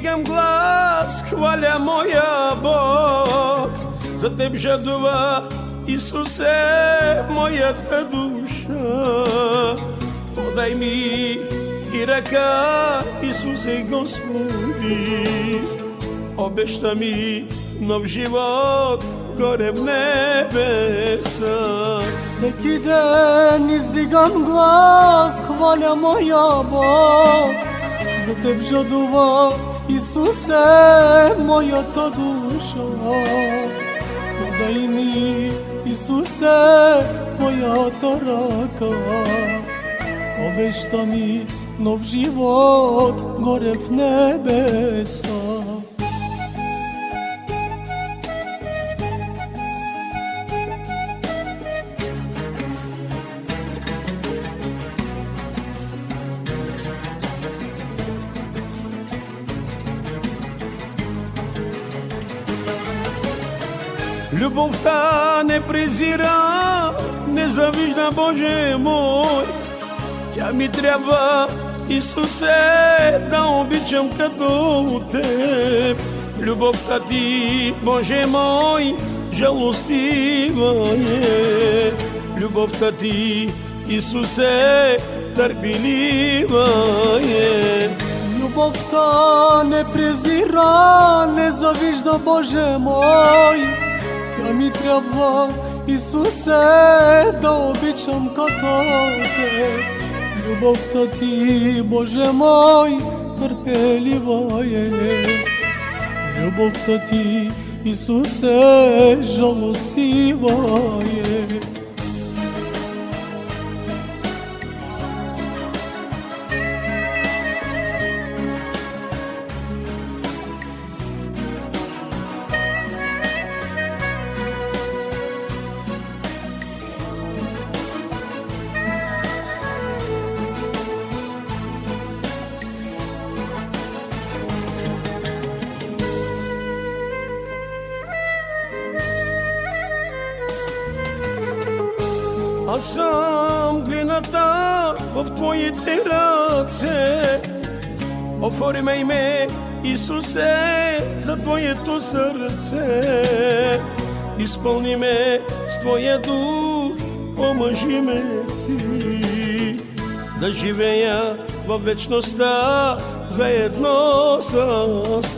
Издигам глас, хваля моя Бог. За теб жадува, Исусе, моята душа. Подай ми ти ръка, Исусе Господи. Обеща ми нов живот горе в небеса. Всеки ден издигам глас, хваля моя Бог. За теб жадува, Исусе, моята душа. Подай ми, Исусе, твоята ръка. Обеща ми нов живот горе в небеса. Любовта не презира, не завижда, Боже мой. Тя ми трябва, Исусе, да обичам като Теб. Любовта Ти, Боже мой, жалостива е. Любовта Ти, Исусе, търпелива е. Любовта не презира, не завижда, Боже мой. Тя ми трябва, Исусе, да обичам като Теб. Любовта Ти, Боже мой, търпелива е. Любовта Ти, Исусе, жалостива е. Аз съм глината в Твоите ръце. Оформяй ме, Исусе, за Твоето сърце. Изпълни ме с Твоя дух, омъжи ме Ти. Да живея във вечността заедно с